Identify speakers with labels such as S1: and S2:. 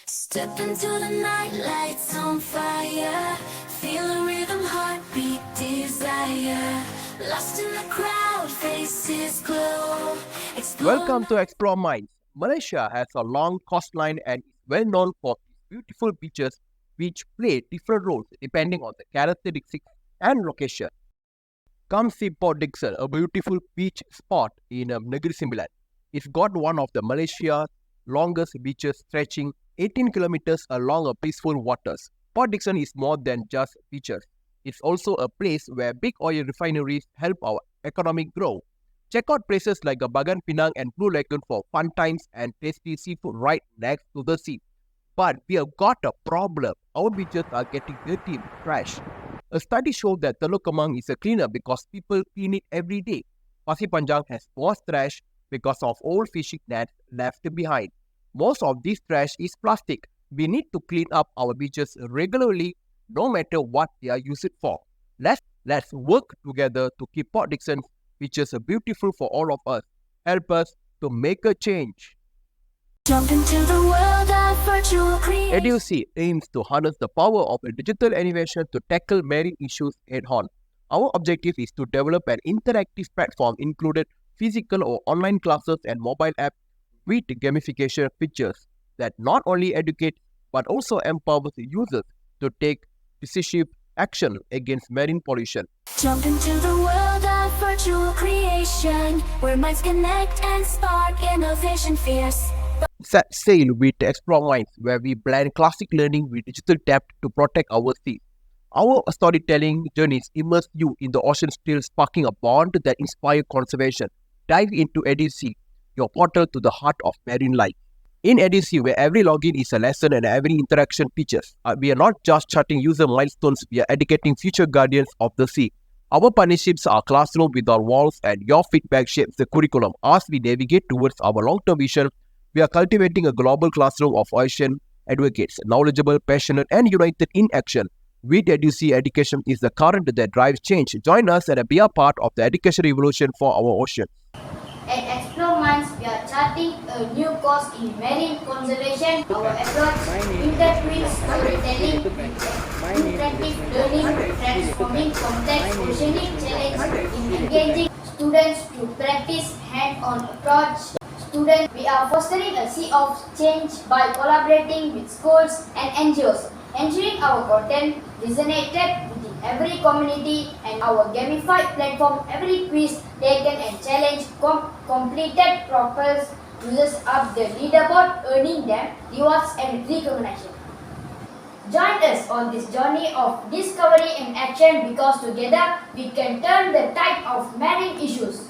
S1: Step into the night, lights on fire. Feel a rhythm, heartbeat, desire. Lost in the crowd, faces glow.
S2: Welcome to XPLORE Minds. Malaysia has a long coastline and is well known for its beautiful beaches which play different roles depending on the characteristics and location. Come see Port Dickson, a beautiful beach spot in Negeri Sembilan. It's got one of the Malaysia's longest beaches stretching 18 kilometers along a peaceful waters. Port Dickson is more than just beaches. It's also a place where big oil refineries help our economic grow. Check out places like Bagan Pinang and Blue Lagoon for fun times and tasty seafood right next to the sea. But we have got a problem. Our beaches are getting dirty with trash. A study showed that Teluk Kemang is cleaner because people clean it every day. Pasir Panjang has more trash because of old fishing nets left behind. Most of this trash is plastic. We need to clean up our beaches regularly, no matter what they are used for. Let's work together to keep Port Dickson beaches beautiful for all of us. Help us to make a change.
S1: Jump into the world of virtual creation.
S2: EDUSEA aims to harness the power of digital innovation to tackle marine issues head-on. Our objective is to develop an interactive platform including physical or online classes and mobile apps with gamification features that not only educate but also empowers users to take decisive action against marine pollution.
S1: Jump into the world of virtual creation, where minds connect and spark innovation fierce.
S2: Set sail with XPLORE Minds, where we blend classic learning with digital depth to protect our seas. Our storytelling journeys immerse you in the ocean, still sparking a bond that inspires conservation. Dive into EDUSEA, your portal to the heart of marine life. In EDUSEA, where every login is a lesson and every interaction teaches, we are not just charting user milestones, we are educating future guardians of the sea. Our partnerships are classroom with our walls, and your feedback shapes the curriculum. As we navigate towards our long-term vision, we are cultivating a global classroom of ocean advocates, knowledgeable, passionate, and united in action. With EDUSEA, education is the current that drives change. Join us and be a part of the education revolution for our ocean.
S3: At XPLORE Minds, we are charting a new course in marine conservation. Our approach intertwines storytelling with interactive learning, transforming complex oceanic challenges in engaging students to practice hand-on approach. Students, we are fostering a sea of change by collaborating with schools and NGOs, ensuring our content resonated within every community, and our gamified platform, every quiz taken and challenge completed propels users up the leaderboard, earning them rewards and recognition. Join us on this journey of discovery and action, because together we can turn the tide of marine issues.